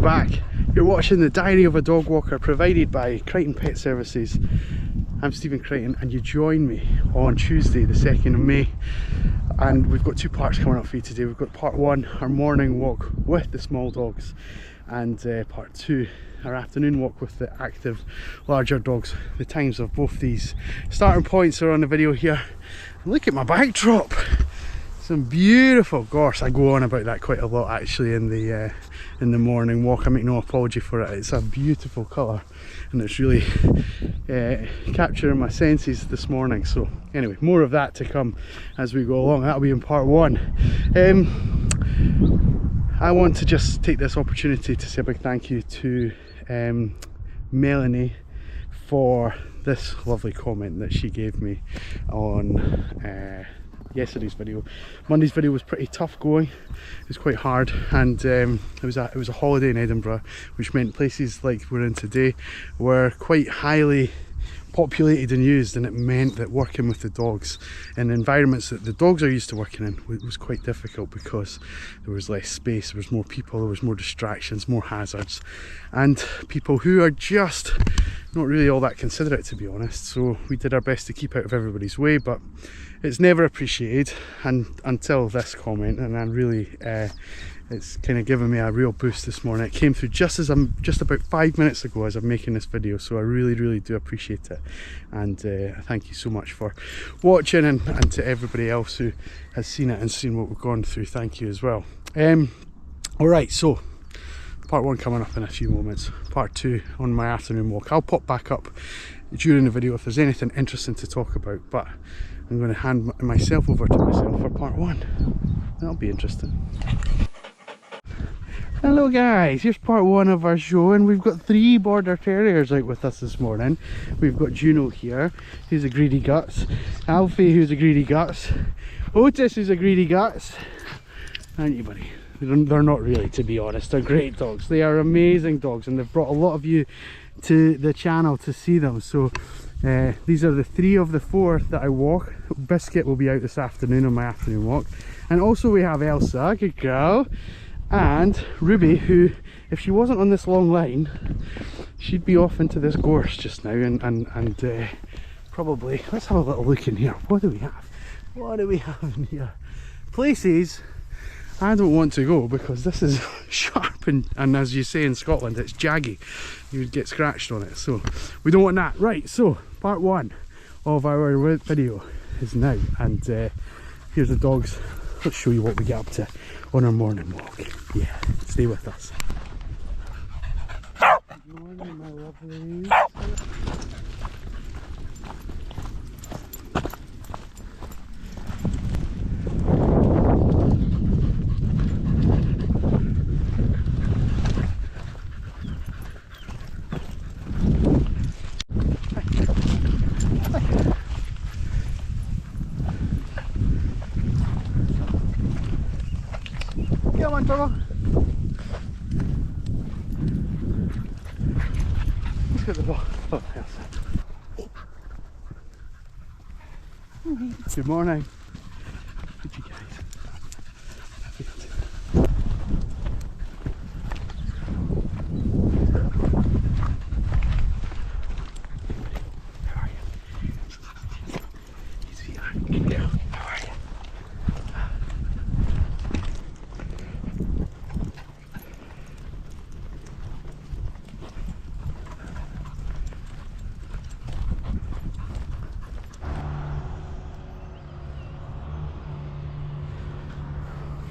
welcome back. You're watching the Diary of a Dog Walker provided by Crichton Pet Services. I'm Stephen Crichton and you join me on Tuesday the 2nd of May, and we've got two parts coming up for you today. We've got part one, our morning walk with the small dogs, and part two, our afternoon walk with the active larger dogs. The times of both these starting points are on the video here. And look at my backdrop, some beautiful gorse. I go on about that quite a lot actually in the morning walk. I make no apology for it. It's a beautiful colour and it's really capturing my senses this morning. So anyway, more of that to come as we go along. That'll be in part one. I want to just take this opportunity to say a big thank you to Melanie for this lovely comment that she gave me on yesterday's video. Monday's video was pretty tough going. It was quite hard, and it was a holiday in Edinburgh, which meant places like we're in today were quite highly populated and used, and it meant that working with the dogs in environments that the dogs are used to working in was quite difficult because there was less space, there was more people, there was more distractions, more hazards, and people who are just not really all that considerate, to be honest. So we did our best to keep out of everybody's way, but it's never appreciated, and until this comment, and I really it's kind of given me a real boost this morning. It came through just about 5 minutes ago as I'm making this video, so I really do appreciate it, and thank you so much for watching, and to everybody else who has seen it and seen what we've gone through, thank you as well. Alright, so part one coming up in a few moments, part two on my afternoon walk. I'll pop back up during the video if there's anything interesting to talk about, but I'm going to hand myself over to myself for part one. That'll be interesting. Hello guys, here's part one of our show, and we've got 3 border terriers out with us this morning. We've got Juno here, who's a greedy guts, Alfie, who's a greedy guts, Otis, who's a greedy guts, aren't you, buddy? They're not really, to be honest. They're great dogs. They are amazing dogs, and they've brought a lot of you to the channel to see them. So these are the 3 of the 4 that I walk. Biscuit will be out this afternoon on my afternoon walk, and also we have Elsa, good girl, and Ruby, who, if she wasn't on this long line, she'd be off into this gorse just now, and probably, let's have a little look in here. What do we have? What do we have in here? Places I don't want to go because this is sharp, and as you say in Scotland, it's jaggy. You would get scratched on it, so we don't want that. Right, so part one of our video is now, and here's the dogs. Let's show you what we get up to on our morning walk. Yeah, stay with us. Good morning, my lovelies. Come on, Turbo. Let's get the ball. Oh, Elsa. Good morning. Good you guys. How are you? Sweetheart. Good girl. How are you?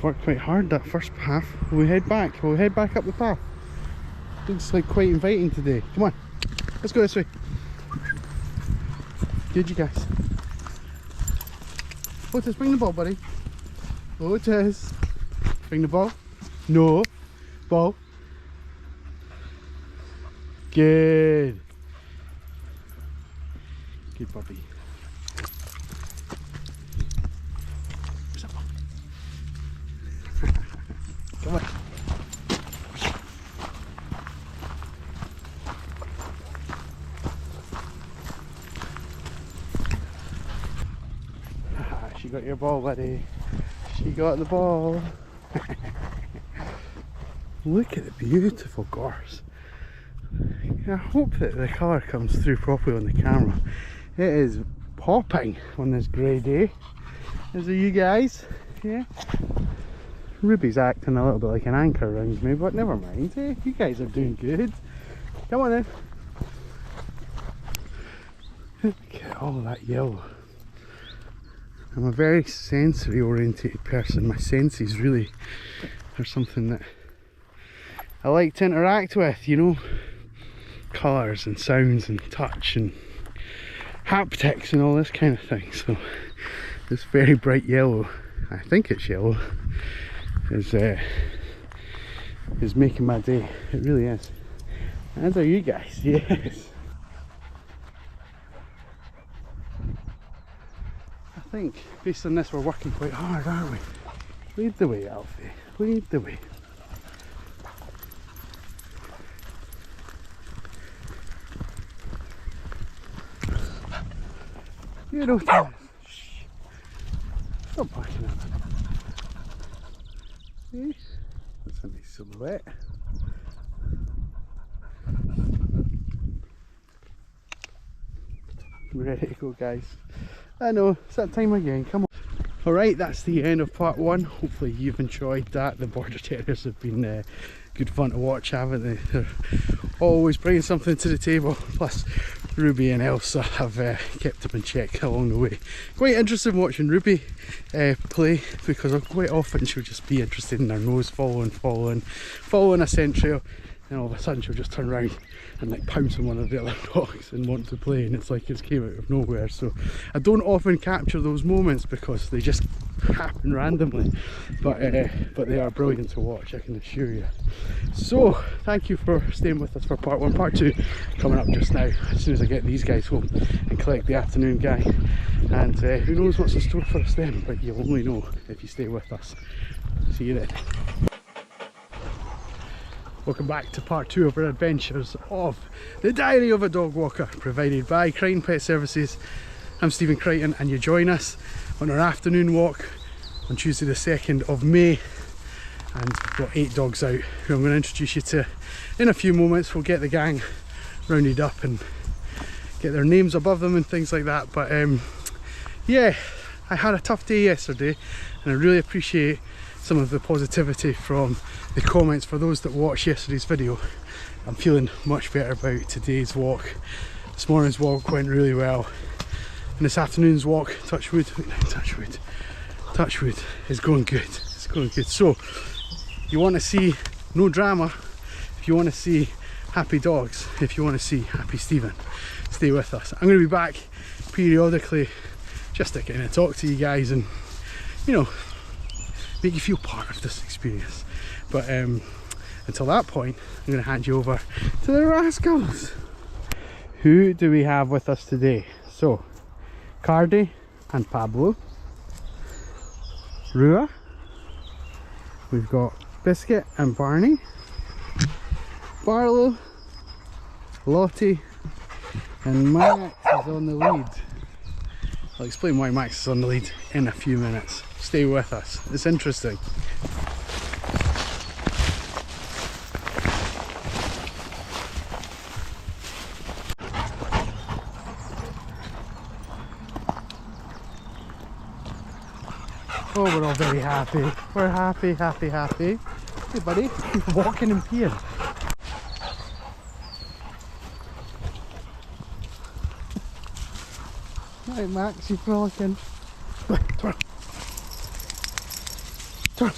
Worked quite hard that first path. Will we head back? Will we head back up the path? Looks like quite inviting today. Come on, let's go this way. Good, you guys. Otis, bring the ball, buddy. Otis, bring the ball. No, ball. Good. Good puppy. Come on. She got your ball, buddy. She got the ball. Look at the beautiful gorse. I hope that the colour comes through properly on the camera. It is popping on this grey day. Is it you guys? Yeah. Ruby's acting a little bit like an anchor around me, but never mind. Eh? You guys are doing good. Come on then. Look at all that yellow. I'm a very sensory orientated person. My senses really are something that I like to interact with, you know. Colours and sounds and touch and haptics and all this kind of thing. So this very bright yellow, I think it's yellow, is making my day. It really is. And are you guys? Yes. I think based on this we're working quite hard, aren't we? Lead the way, Alfie. Lead the way. You know, stop backing up. See? That's a nice silhouette. We're ready to go, guys. I know, it's that time again, come on. Alright, that's the end of part one. Hopefully you've enjoyed that. The Border Terriers have been good fun to watch, haven't they? They're always bringing something to the table. Plus Ruby and Elsa have kept them in check along the way. Quite interested in watching Ruby play, because quite often she'll just be interested in her nose, following a scent trail, and all of a sudden she'll just turn around and like pounce on one of the other dogs and want to play, and it's like it's came out of nowhere. So I don't often capture those moments because they just happen randomly, but they are brilliant to watch, I can assure you. So thank you for staying with us for part one. Part two coming up just now, as soon as I get these guys home and collect the afternoon gang, and who knows what's in store for us then, but you'll only know if you stay with us. See you then. Welcome back to part two of our adventures of the Diary of a Dog Walker, provided by Crichton Pet Services. I'm Stephen Crichton, and you join us on our afternoon walk on Tuesday the 2nd of May, and we've got 8 dogs out who I'm going to introduce you to in a few moments. We'll get the gang rounded up and get their names above them and things like that, but yeah, I had a tough day yesterday, and I really appreciate some of the positivity from the comments for those that watched yesterday's video. I'm feeling much better about today's walk. This morning's walk went really well, and this afternoon's walk, touch wood, is going good. It's going good. So you want to see no drama, if you want to see happy dogs, if you want to see happy Stephen, stay with us. I'm going to be back periodically just to kind of talk to you guys and, you know, make you feel part of this experience. But until that point, I'm going to hand you over to the rascals. Who do we have with us today? So, Cardi and Pablo, Rua, we've got Biscuit and Barney, Barlow, Lottie, and Max is on the lead. I'll explain why Max is on the lead in a few minutes. Stay with us, it's interesting. Oh, we're all very happy. We're happy. Hey buddy, keep walking and peeing. Right Max, you frolicking. Turn.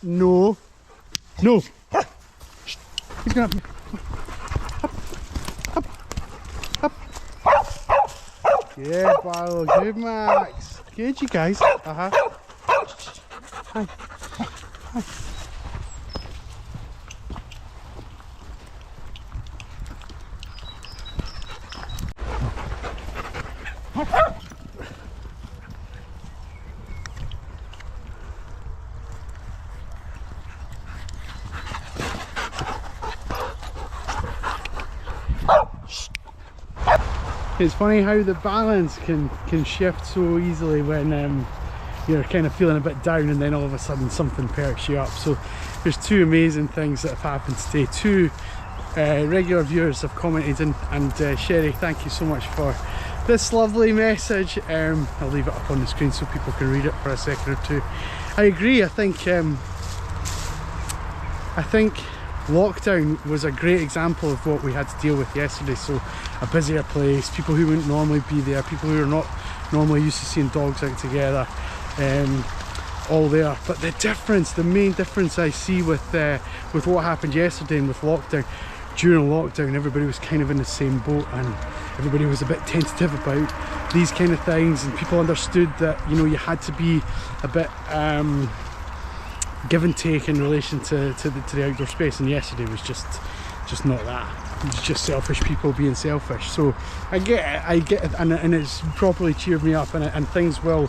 No. He's gonna up. Yeah, Barlow, good Max. Good, you guys. Hi. It's funny how the balance can shift so easily when you're kind of feeling a bit down, and then all of a sudden something perks you up. So there's two amazing things that have happened today. Two regular viewers have commented, and Sherry, thank you so much for this lovely message. I'll leave it up on the screen so people can read it for a second or two. I agree. I think lockdown was a great example of what we had to deal with yesterday. So a busier place, people who wouldn't normally be there, people who are not normally used to seeing dogs out together, all there. But the main difference I see with what happened yesterday and with lockdown, during lockdown everybody was kind of in the same boat, and everybody was a bit tentative about these kind of things, and people understood that, you know, you had to be a bit give and take in relation to the outdoor space. And yesterday was just not that. It was just selfish people being selfish. So I get it, and it's properly cheered me up, and things will,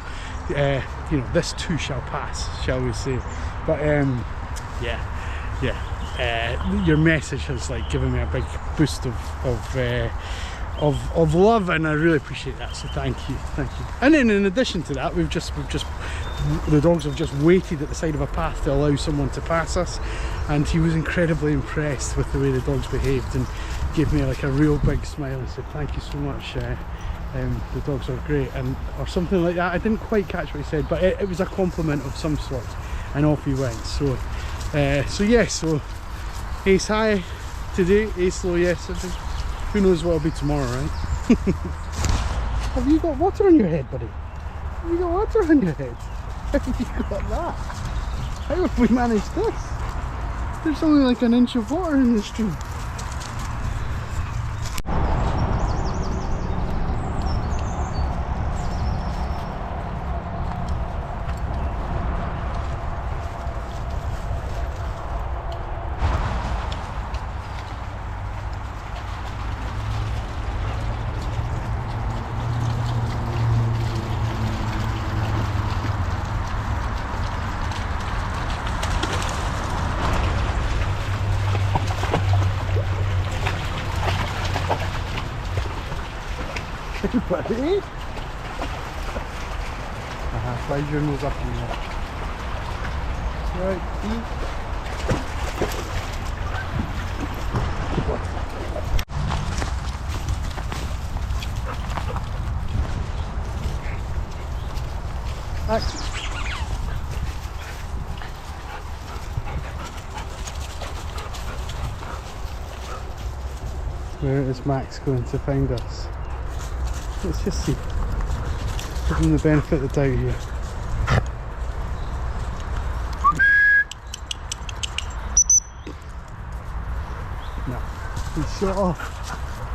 you know, this too shall pass, shall we say. But your message has like given me a big boost of love, and I really appreciate that. So thank you. And then in addition to that, the dogs have just waited at the side of a path to allow someone to pass us, and he was incredibly impressed with the way the dogs behaved and gave me like a real big smile and said thank you so much, the dogs are great, or something like that. I didn't quite catch what he said, but it was a compliment of some sort, and off he went. So ace high today, ace low yesterday. Who knows what it'll be tomorrow, right? Have you got water on your head, buddy? Have you got water on your head? How have you got that? How have we managed this? There's only like an inch of water in the stream. Buddy? Slide your nose up in there. Right, Max. Where is Max going to find us? Let's just see. Give him the benefit of the doubt here. No, he's shut off.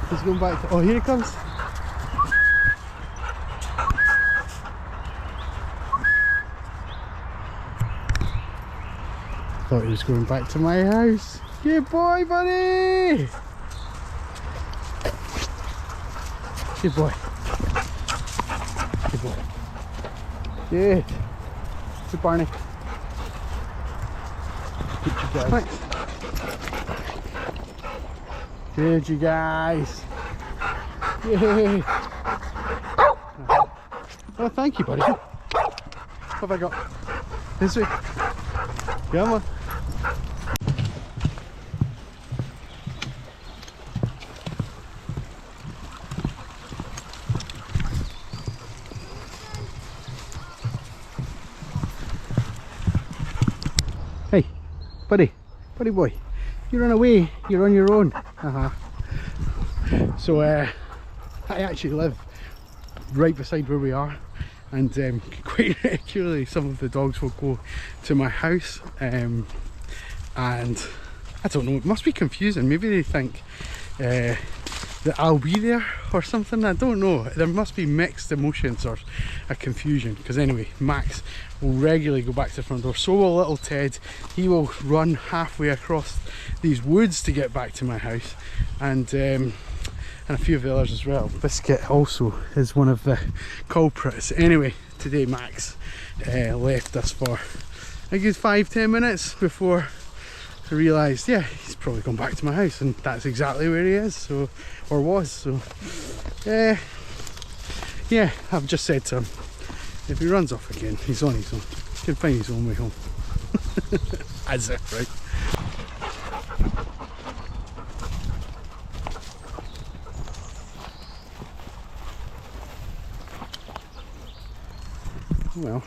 He's going back to. Oh, here he comes. Thought he was going back to my house. Good boy, buddy. Good boy. Good boy. Good. Good Barney. Good you guys. Thanks. Good you guys. Yay. Oh, thank you, buddy. What have I got? This way. Come on. Hey, buddy boy, you run away, you're on your own. So I actually live right beside where we are, and quite regularly some of the dogs will go to my house, and I don't know, it must be confusing. Maybe they think that I'll be there or something. I don't know, there must be mixed emotions or a confusion, because anyway, Max will regularly go back to the front door. So will little Ted. He will run halfway across these woods to get back to my house, and a few of the others as well. Biscuit also is one of the culprits. Anyway, today Max left us for a good 5-10 minutes before I realised, yeah, he's probably gone back to my house, and that's exactly where he is, so, or was. So yeah, I've just said to him, If he runs off again, he's on his own. He can find his own way home. As if, right? Well,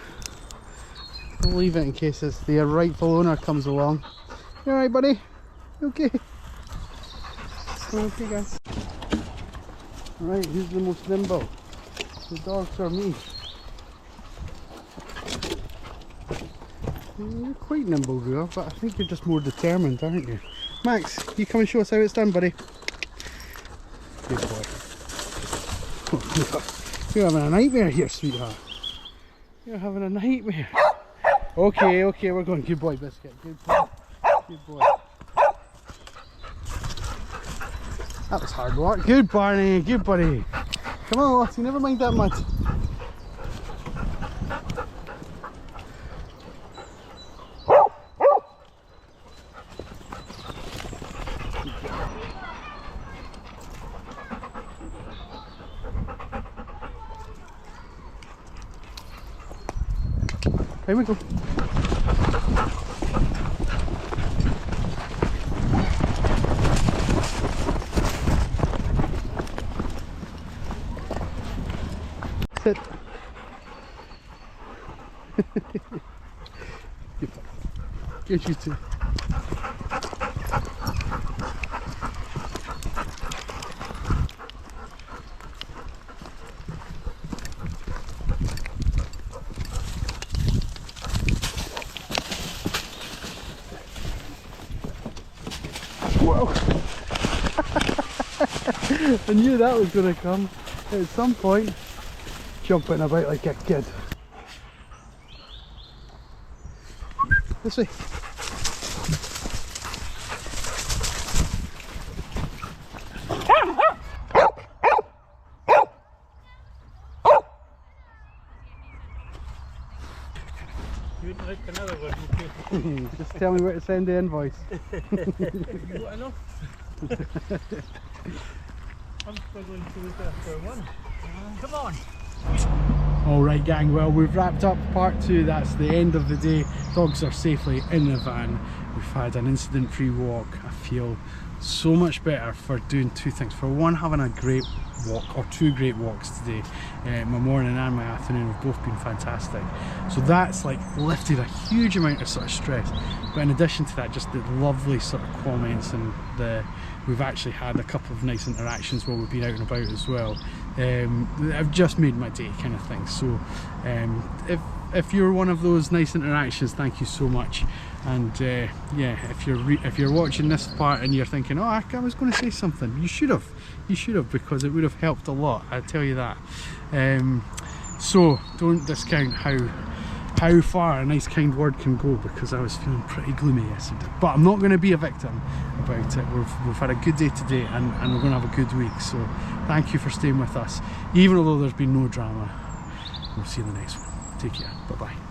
we'll leave it in case it's the rightful owner comes along. You alright, buddy? You okay? Okay, guys. Alright, who's the most nimble? The dogs or me? You're quite nimble, girl, but I think you're just more determined, aren't you? Max, you come and show us how it's done, buddy. Good boy. You're having a nightmare here, sweetheart. You're having a nightmare. Okay, okay, we're going. Good boy, Biscuit. Good boy. Good boy. That was hard work. Good Barney. Good buddy. Come on, Lottie. Never mind that mud. Here we go. Sit. Good. Good, you too. Whoa! I knew that was going to come at some point. Jumping about like a kid. This way. You wouldn't like another one, would you? Just tell me where to send the invoice. You got enough? I'm struggling to look after one. Come on! Alright gang, well we've wrapped up part 2, that's the end of the day. Dogs are safely in the van. We've had an incident free walk. I feel so much better for doing two things. For one, having a great walk, or two great walks today. My morning and my afternoon have both been fantastic. So that's like lifted a huge amount of sort of stress. But in addition to that, just the lovely sort of comments and we've actually had a couple of nice interactions while we've been out and about as well. I've just made my day kind of thing. So if you're one of those nice interactions, thank you so much. And yeah, if you're watching this part and you're thinking, oh, I was going to say something, you should have, because it would have helped a lot, I tell you that. So don't discount how far a nice kind word can go, because I was feeling pretty gloomy yesterday. But I'm not going to be a victim about it. We've had a good day today, and we're going to have a good week. So thank you for staying with us, even although there's been no drama. We'll see you in the next one. Take care. Bye bye.